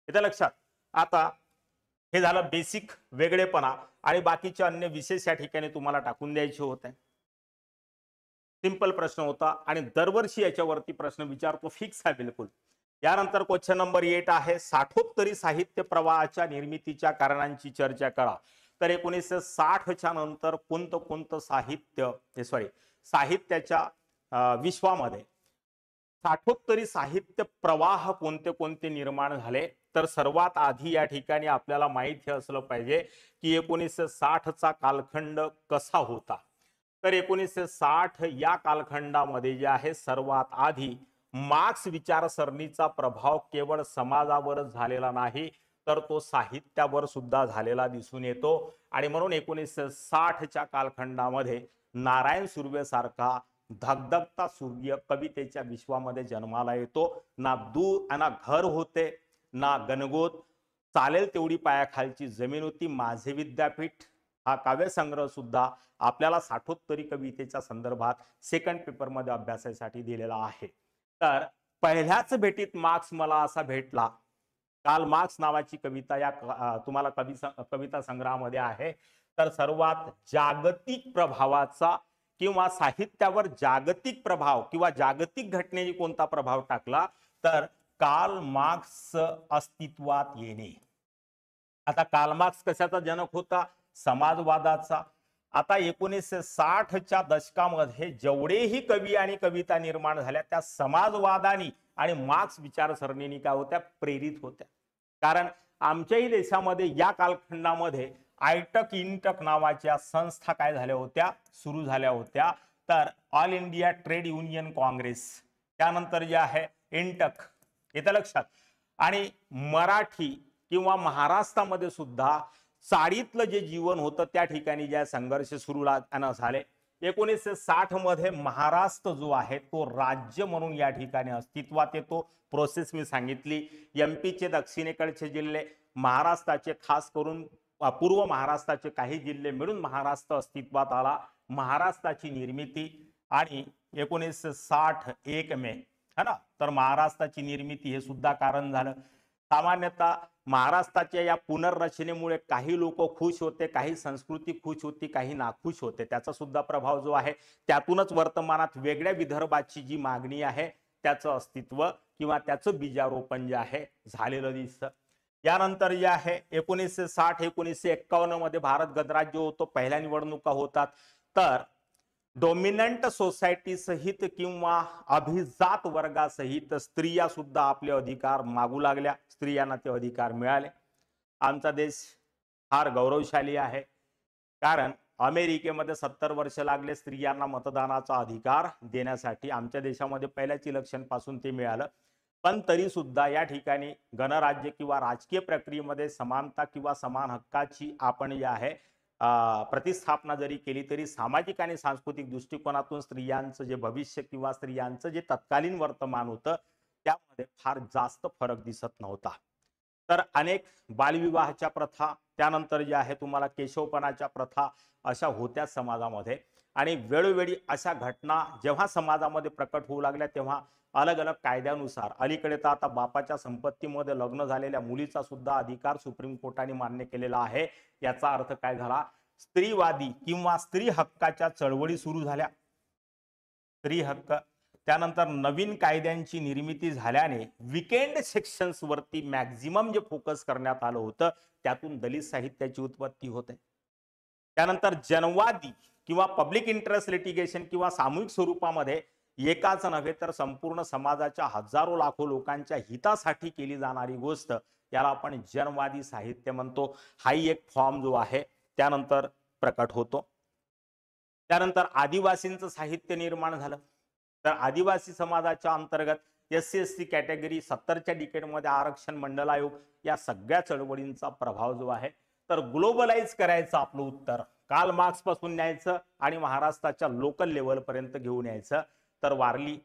येतं लक्षात. आता हे झालं बेसिक वेगळेपणा आणि बाकीचे अन्य विशेष या ठिकाणी तुम्हाला टाकून द्यायचे होते. सिंपल प्रश्न होता आणि दरवर्षी याच्यावरती प्रश्न विचारतो, फिक्स आहे बिलकुल. यानंतर क्वेश्चन नंबर 8 आहे, साठोत्तरी साहित्य प्रवाहाच्या निर्मितीच्या कारणांची चर्चा करा. तर 1960च्या नंतर कोणतं साहित्य साहित्याच्या विश्वामध्ये साठोत्तरी साहित्य प्रवाह कोणते निर्माण झाले. तर सर्वात आधी या ठिकाणी आपल्याला माहिती असलं पाहिजे की 1960चा कालखंड कसा होता. तर 1960 या कालखंडामध्ये जे आहे सर्वात आधी मार्क्स विचारसरणीचा प्रभाव केवळ समाजावरच झालेला नाही तर तो साहित्यावर सुद्धा झालेला दिसून येतो. आणि म्हणून 1960च्या कालखंडामध्ये नारायण सुर्वे सारखा धगधगता सूर्य कवितेच्या विश्वामध्ये जन्माला येतो. ना दूर ना घर होते, ना गणगोत, चालेल तेवढी पायाखालची जमीन होती. माझे विद्यापीठ हा काव्यसंग्रह सुद्धा आपल्याला साठोत्तरी कवितेच्या संदर्भात सेकंड पेपर मध्ये अभ्यासासाठी दिलेला आहे. तर पहिल्याच भेटीत मार्क्स मला असा भेटला. कार्ल मार्क्स नावाची कविता या तुम्हाला कविता संग्रहामध्ये आहे. तर सर्वात जागतिक प्रभावाचा किंवा साहित्यावर जागतिक प्रभाव किंवा जागतिक घटनेने कोणता प्रभाव टाकला तर कार्ल मार्क्स अस्तित्वात येणे. आता कार्ल मार्क्स कशाचा जनक होता? समाजवादाचा. आता 1960च्या दशकामध्ये जेवढेही कवी आणि कविता निर्माण झाल्या त्या समाजवादानी आणि मार्क्स विचारसरणीने काय होत्या? प्रेरित होत्या. कारण आमच्याही देशामध्ये या कालखंडामध्ये आयटक इंटक नावाच्या संस्था काय झाल्या होत्या? सुरू झाल्या होत्या. तर all India trade union Congress, त्यानंतर जे आहे इंटक, येतं लक्षात. आणि मराठी किंवा महाराष्ट्रामध्ये सुद्धा चाळीतलं जे जीवन होतं त्या ठिकाणी ज्या संघर्ष सुरू झाले. 1960 मध्ये महाराष्ट्र जो आहे तो राज्य म्हणून या ठिकाणी अस्तित्वात येतो. प्रोसेस मी सांगितली. एमपीचे दक्षिणेकडचे जिल्हे, महाराष्ट्राचे खास करून पूर्व महाराष्ट्राचे काही जिल्हे मिळून महाराष्ट्र अस्तित्वात आला. महाराष्ट्राची निर्मिती आणि 1960 मे है ना, तर महाराष्ट्राची निर्मिती हे सुद्धा कारण झालं. सामान्यतः महाराष्ट्राच्या या पुनर्रचनेमुळे काही लोक खुश होते, काही संस्कृती खुश होती, काही नाखुश होते. त्याचा सुद्धा प्रभाव जो आहे त्यातूनच वर्तमानात वेगळ्या विदर्भाची जी मागणी आहे त्याचं अस्तित्व किंवा त्याचं बीजारोपण जे आहे झालेलं दिसतं. यानंतर जे आहे 1960-1951 मध्ये भारत गणराज्य होतो. पहिल्या निवडणुका होतात. तर डॉमिनंट सोसायटी सहित किंवा अभिजात वर्गासहित स्त्रिया सुद्धा आपले अधिकार मागू लागल्या. स्त्रियांना ते अधिकार मिळाले. आमचा देश फार गौरवशाली आहे कारण अमेरिकेमध्ये 70 वर्ष लागले स्त्रियांना मतदानाचा अधिकार देण्यासाठी. आमच्या देशामध्ये पहिल्याच इलेक्शन पासून ते मिळालं. पण तरी सुद्धा या ठिकाणी गणराज्य किंवा राजकीय प्रक्रियेमध्ये समानता किंवा समान हक्काची आपण जे आहे प्रतिस्थापना जरी केली तरी सामाजिक आणि सांस्कृतिक दृष्टिकोनातून स्त्रियांचं जे भविष्य किंवा स्त्रियांचं जे तत्कालीन वर्तमान होतं त्यामध्ये फार जास्त फरक दिसत नव्हता. तर अनेक बालविवाहाच्या प्रथा, त्यानंतर जे आहे तुम्हाला केशवपणाच्या प्रथा अशा होत्या समाजामध्ये. आणि वेळोवेळी अशा घटना जेव्हा समाजामध्ये प्रकट होऊ लागल्या तेव्हा अलग अलग कायद्यानुसार, अलीकडे तर आता बापाच्या संपत्तीमध्ये लग्न झालेल्या मुलीचा सुद्धा अधिकार सुप्रीम कोर्टाने मान्य केलेला आहे. याचा अर्थ काय झाला? स्त्रीवादी किंवा स्त्री हक्काच्या चळवळी सुरू झाल्या. स्त्री हक्क, त्यानंतर नवीन कायद्यांची निर्मिती झाल्याने विकेंड सेक्शन्स वरती मॅक्झिमम जे फोकस करण्यात आलं होतं त्यातून दलित साहित्याची उत्पत्ती होते. त्यानंतर जनवादी किंवा पब्लिक इंटरेस्ट लिटिगेशन किंवा सामूहिक स्वरूपामध्ये एकाच नव्हे तर संपूर्ण समाजाच्या हजारो लाखो लोकांच्या हितासाठी केली जाणारी गोष्ट याला आपण जनवादी साहित्य म्हणतो. हाही एक फॉर्म जो आहे त्यानंतर प्रकट होतो. त्यानंतर आदिवासींचं साहित्य निर्माण झालं. तर आदिवासी समाजाच्या अंतर्गत SC/ST कॅटेगरी, 70च्या डिकेडमध्ये आरक्षण, मंडल आयोग या सगळ्या चळवळींचा प्रभाव जो आहे. तर ग्लोबलाइज करायचं आपलं उत्तर कार्ल मार्क्स पासून न्यायचं आणि महाराष्ट्राच्या लोकल लेवल पर्यंत घेऊन यायचं. तर वारली,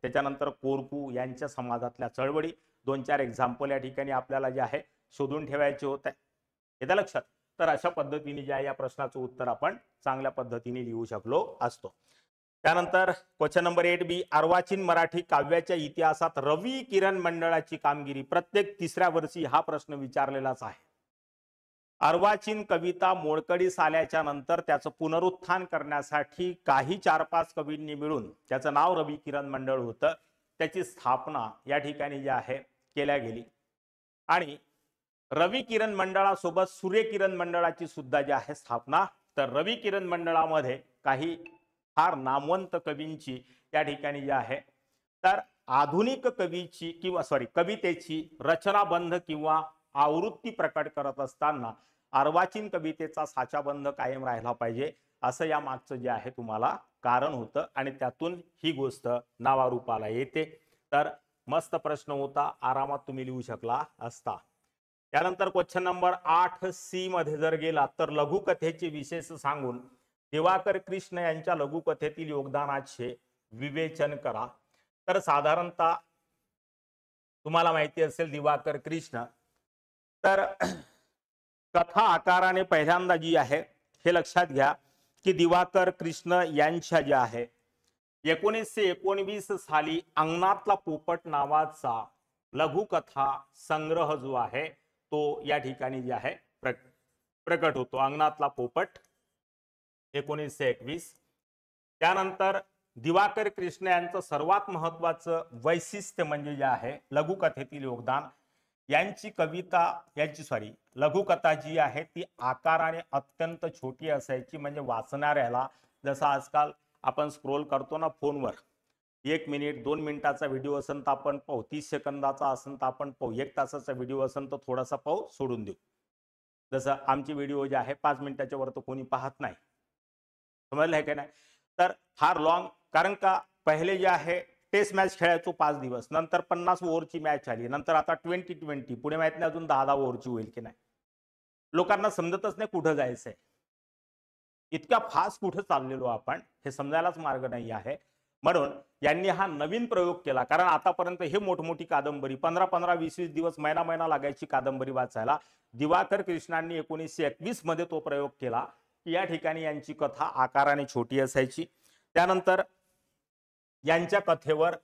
त्याच्यानंतर कोरकू यांच्या समाजातल्या चळवळी, 2-4 एक्झाम्पल या ठिकाणी आपल्याला जे आहे शोधून ठेवायचे होते. येतं लक्षात? तर अशा पद्धतीने जे आहे या प्रश्नाचं उत्तर आपण चांगल्या पद्धतीने लिहू शकलो असतो. त्यानंतर क्वेश्चन नंबर 8B, अर्वाचीन मराठी काव्याच्या इतिहासात रवी किरण मंडळाची कामगिरी. प्रत्येक 3ऱ्या वर्षी हा प्रश्न विचारलेलाच आहे. अर्वाचीन कविता मोडकळीस आल्याच्या नंतर त्याचं पुनरुत्थान करण्यासाठी काही 4-5 कवींनी मिळून, त्याचं नाव रवी किरण मंडळ होतं, त्याची स्थापना या ठिकाणी जी आहे केल्या गेली. आणि रवी किरण मंडळासोबत सूर्य किरण मंडळाची सुद्धा जी आहे स्थापना. तर रवी किरण मंडळामध्ये काही फार नामवंत कवींची या ठिकाणी जी आहे तर आधुनिक कवीची किंवा कवितेची रचनाबंध किंवा आवृत्ती प्रकट करत असताना अर्वाचीन कवितेचा साचाबंध कायम राहिला पाहिजे असं या मागचं जे आहे तुम्हाला कारण होतं आणि त्यातून ही गोष्ट नावारूपाला येते. तर मस्त प्रश्न होता, आरामात तुम्ही लिहू शकला असता. त्यानंतर क्वेश्चन नंबर 8C मध्ये जर गेला तर लघुकथेचे विशेष सांगून दिवाकर कृष्ण यांच्या लघुकथेतील योगदानाचे विवेचन करा. तर साधारणतः तुम्हाला माहिती असेल दिवाकर कृष्ण तर कथा आकाराने पहिल्यांदा जी आहे हे लक्षात घ्या की दिवाकर कृष्ण यांच्या ज्या आहे 1919 साली अंगणातला पोपट नावाचा लघुकथा संग्रह जो आहे तो या ठिकाणी जे आहे प्रकट होतो. अंगणातला पोपट 1921. त्यानंतर दिवाकर कृष्ण यांचं सर्वात महत्वाचं वैशिष्ट्य म्हणजे जे आहे लघुकथेतील योगदान, यांची लघुकथा जी आहे ती आकाराने अत्यंत छोटी असायची. म्हणजे वाचणाऱ्याला जसं आजकाल आपण स्क्रोल करतो ना फोनवर, 1 मिनिट 2 मिनिटाचा व्हिडिओ असेल तर आपण पाहू, 30 सेकंदाचा असेल तर आपण पाहू, 1 तासाचा व्हिडिओ असेल तर थोडासा पाहू सोडून देऊ. जसं आमची व्हिडिओ जे आहे 5 मिनिटाच्या वर तर कोणी पाहत नाही. समजलं आहे का नाही? तर फार लॉंग, कारण का पहिले जे आहे टेस्ट मॅच खेळायचो 5 दिवस, नंतर 50 ओव्हरची मॅच आली, नंतर आता 20-20, पुढे माहित नाही अजून 10 ओव्हरची होईल की नाही. लोकांना समजतच नाही कुठं जायचंय, इतक्या फास्ट कुठं चाललेलो आपण हे समजायलाच मार्ग नाही आहे. म्हणून यांनी हा नवीन प्रयोग केला. कारण आतापर्यंत हे मोठमोठी कादंबरी 15-15, 20-20 दिवस, महिना लागायची कादंबरी वाचायला. दिवाकर कृष्णांनी 1921 मध्ये तो प्रयोग केला. या ठिकाणी यांची कथा आकाराने छोटी असायची. त्यानंतर यांच्या कथेवर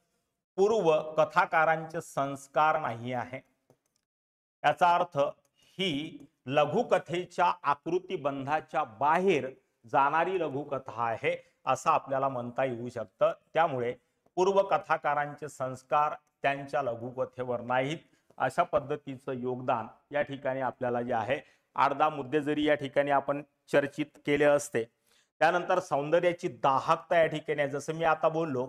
पूर्व कथाकारांचे संस्कार नाही आहे. याचा अर्थ ही लघुकथेच्या आकृतीबंधाच्या बाहेर जाणारी लघुकथा आहे असं आपल्याला म्हणता येऊ शकतं. त्यामुळे पूर्व कथाकारांचे संस्कार त्यांच्या लघुकथेवर नाहीत. अशा पद्धतीचं योगदान या ठिकाणी आपल्याला जे आहे 8-10 मुद्दे जरी या ठिकाणी आपण चर्चित केले असते. त्यानंतर सौंदर्याची दाहकता या ठिकाणी, जसं मी आता बोललो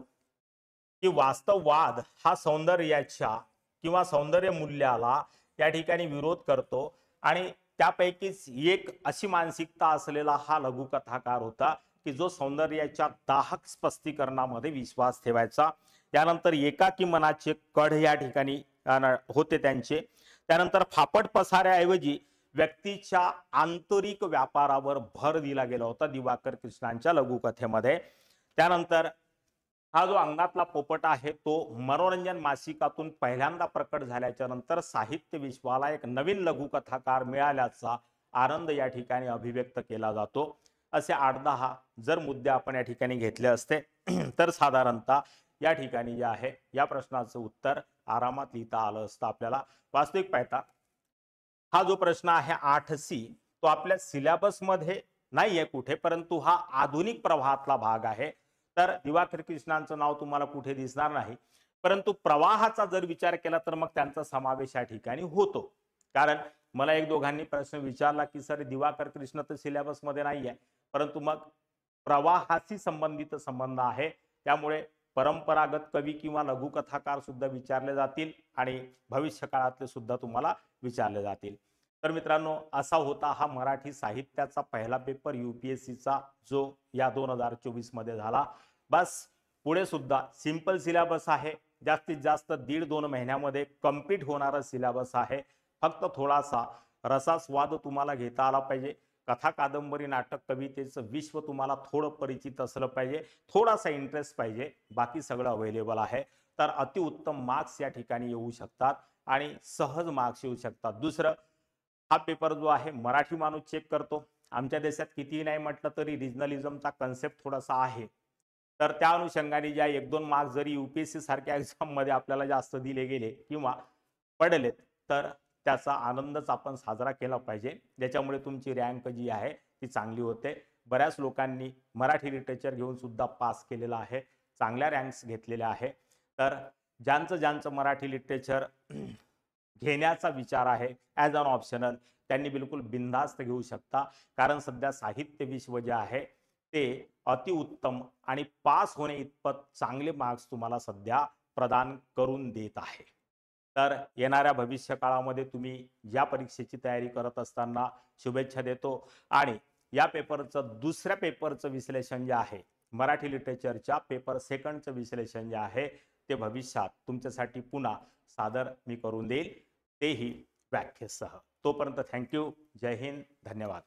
की वास्तववाद हा सौंदर्याच्या किंवा सौंदर्य मूल्याला या ठिकाणी विरोध करतो आणि त्यापैकीच एक अशी मानसिकता असलेला हा लघुकथाकार होता की जो सौंदर्याच्या दाहक स्पष्टीकरणामध्ये विश्वास ठेवायचा. त्यानंतर एकाकी मनाचे कढ या ठिकाणी होते त्यांचे. त्यानंतर फापट पसाऱ्याऐवजी व्यक्तीच्या आंतरिक व्यापारावर भर दिला गेला होता दिवाकर कृष्णांच्या लघुकथेमध्ये. त्यानंतर हा जो अंगातला पोपट आहे तो मनोरंजन मासिकातून पहिल्यांदा प्रकट झाल्याच्या नंतर साहित्य विश्वाला एक नवीन लघुकथाकार मिळाल्याचा आनंद या ठिकाणी अभिव्यक्त केला जातो. असे 8-10 जर मुद्दे आपण या ठिकाणी घेतले असते तर साधारणतः या ठिकाणी जे आहे या प्रश्नाचं उत्तर आरामात लिहिता आलं असतं आपल्याला. वास्तविक पाहता हा जो प्रश्न आहे 8C तो आपल्या सिलेबस मध्ये नाहीये कुठे, परंतु हा आधुनिक प्रवाहातला भाग आहे. तर दिवाकर कृष्णांचं नाव तुम्हाला कुठे दिसणार नाही, परंतु प्रवाहाचा जर विचार केला तर मग त्यांचा समावेश या ठिकाणी होतो. कारण मला एक दोघांनी प्रश्न विचारला की सर दिवाकर कृष्ण तर सिलेबस मध्ये नाहीये, परंतु मग प्रवाहाशी संबंधित संबंध आहे, त्यामुळे परंपरागत कवी किंवा लघुकथाकार सुद्धा विचारले जातील आणि भविष्य काळातले सुद्धा तुम्हाला विचारले जातील. तर मित्रांनो असा होता हा मराठी साहित्याचा पहिला पेपर UPSCचा जो या 2024 मध्ये झाला. बस पुढे सुद्धा सिंपल सिलेबस आहे, जास्तीत जास्त 1.5-2 महिन्यामध्ये कंप्लीट होणारा सिलेबस आहे. फक्त थोडासा रसास्वाद तुम्हाला घेता आला पाहिजे. कथा कादंबरी नाटक कवितेचं विश्व तुम्हाला थोडं परिचित असलं पाहिजे, थोडासा इंटरेस्ट पाहिजे, बाकी सगळं अवेलेबल आहे. तर अतिउत्तम मार्क्स या ठिकाणी येऊ शकतात आणि सहज मार्क्स येऊ शकतात. दुसरं हा पेपर जो आहे मराठी माणूस चेक करतो. आमच्या देशात कितीही नाही म्हटलं तरी रिजनलिझमचा कन्सेप्ट थोडासा आहे. तर त्या अनुषंगाने ज्या 1-2 मार्क्स जरी UPSC सारख्या एक्झाम मध्ये आपल्याला जास्त दिले गेले किंवा पडलेत तर त्याचा आनंदच आपण साजरा केला पाहिजे, ज्याच्यामुळे तुमची रँक जी आहे ती चांगली होते. बऱ्याच लोकांनी मराठी लिटरेचर घेऊन सुद्धा पास केलेलं आहे, चांगल्या रँक्स घेतलेल्या आहे. तर ज्यांचं मराठी लिटरेचर घेण्याचा विचार आहे ॲज अन ऑप्शनल त्यांनी बिलकुल बिनधास्त घेऊ शकता. कारण सध्या साहित्य विश्व जे आहे ते अतिउत्तम आणि पास होणे इतपत चांगले मार्क्स तुम्हाला सध्या प्रदान करून देत आहे. तर येणाऱ्या भविष्य काळामध्ये तुम्ही या परीक्षेची तयारी करत असताना शुभेच्छा देतो. आणि या पेपरचं दुसऱ्या पेपरचं विश्लेषण जे आहे मराठी लिटरेचरच्या पेपर सेकंडचं विश्लेषण जे आहे ते भविष्यात तुमच्यासाठी पुन्हा सादर मी करून देईल, तेही व्याख्येसह. तोपर्यंत थँक्यू. जय हिंद. धन्यवाद.